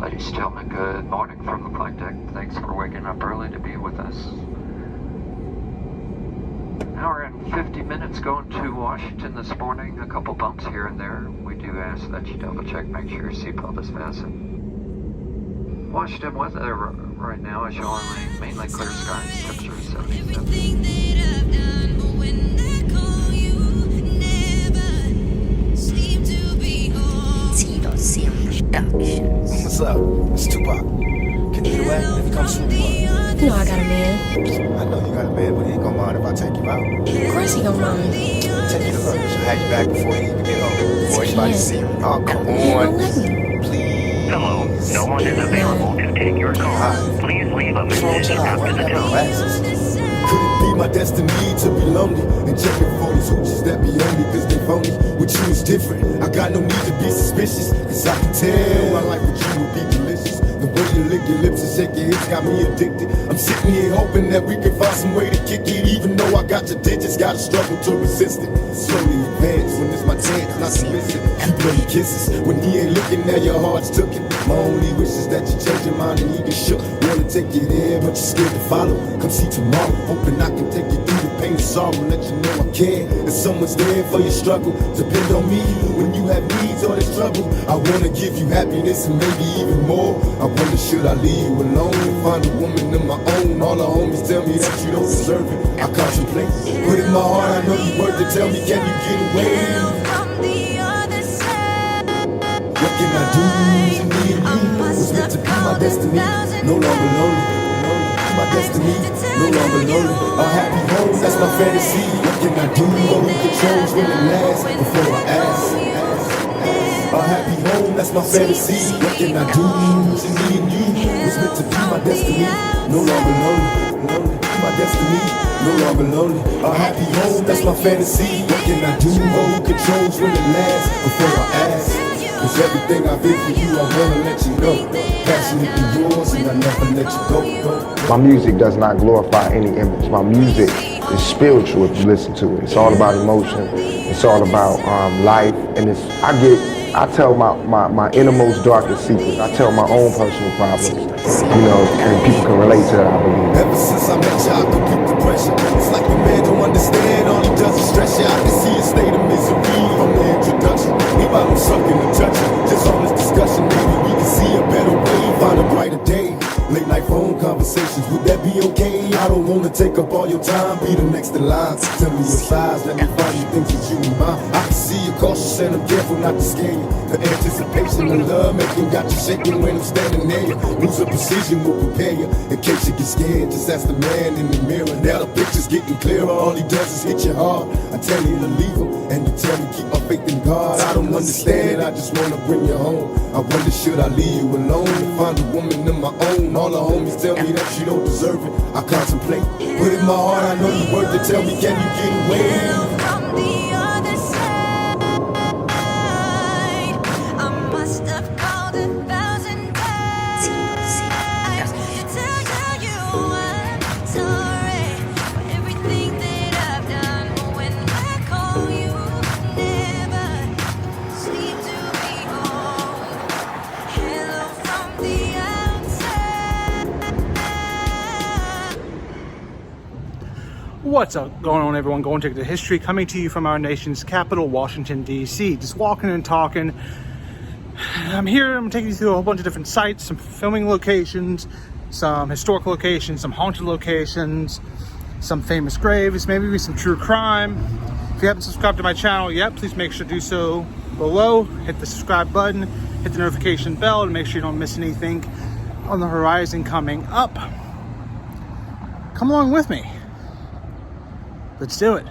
Ladies and gentlemen, good morning from the flight deck. Thanks for waking up early to be with us. An hour and 50 minutes going to Washington this morning. A couple bumps here and there. We do ask that you double check, make sure your seatbelt is fastened. Washington weather right now is showing mainly clear skies, temperature 77. What's up? It's Tupac. Can you do that if it comes from you? You know I got a man. I know you got a man, but he ain't gonna mind if I take you out. Of course he don't mind. Take you to lunch. I'll have you back before you even get home. Before anybody see you. Oh, come on. Please. Hello, no one is available to take your call. Please leave a message after the tone. Could it be my destiny to be lonely and checking for these hoochies that be on me cause they phony? With you is different, I got no need to be suspicious, cause I can tell my life with you would be delicious. The way you lick your lips and shake your hips got me addicted. I'm sitting here hoping that we can find some way to kick it. Even though I got your digits, gotta struggle to resist it. Slowly advance when it's my chance, not to miss it. You blow your kisses when he ain't looking at your heart's took it. My only wish is that you change your mind and you get shook. Wanna take you there, but you're scared to follow. Come see tomorrow, hoping I can take you through the pain and sorrow. Let you know I care, and someone's there for your struggle. Depend on me when you have needs or there's trouble. I wanna give you happiness and maybe even more. I wonder should I leave you alone and find a woman of my own. All the homies tell me that you don't deserve it. I contemplate, but in my heart I know you worth it. Tell me, can you get away? What can I do to me and you? Was meant to be my destiny, no longer lonely. My destiny, no longer lonely. A happy home, that's my fantasy. What can I do? Who controls when it lasts? Before I ask. A happy home, that's my fantasy. What can I do to me and you? Was meant to be my destiny, no longer lonely. My destiny, no longer lonely. A happy home, that's my fantasy. What can I do? Who controls when it lasts? Before I ask. Cause everything I've been for you, I wanna let you know. Passionately yours, and I never let you go. My music does not glorify any image. My music is spiritual if you listen to it. It's all about emotion. It's all about life. And I tell my innermost darkest secrets. I tell my own personal problems, and people can relate to that, I believe. Ever since I met you, I could keep the pressure. It's like the man don't understand, all he does is stress you. I can see a state of misery from the introduction. Meanwhile, I'm sucking and touching. Just on this discussion, maybe we can see a better way, find a brighter day. Late night phone conversations, would that be okay? I don't wanna take up all your time, be the next in line. Tell me your size, let me find you things that you remind. I can see you cautious and I'm careful not to scare you. The anticipation of love making got you shaking when I'm standing near you. Lose of precision will prepare you in case you get scared. Just ask the man in the mirror. Now the picture's getting clearer. All he does is hit you hard. I tell you to leave him, and you tell me keep my faith in God. I don't understand, I just wanna bring you home. I wonder should I leave you alone and find a woman of my own. All the homies tell me that you don't deserve it. I contemplate, but in my heart I know you worth it. Tell me, can you get away? What's up going on, everyone? Going to take the history, coming to you from our nation's capital, Washington, D.C. Just walking and talking. I'm here, I'm taking you through a whole bunch of different sites, some filming locations, some historic locations, some haunted locations, some famous graves, maybe some true crime. If you haven't subscribed to my channel yet, please make sure to do so below. Hit the subscribe button, hit the notification bell to make sure you don't miss anything on the horizon coming up. Come along with me. Let's do it.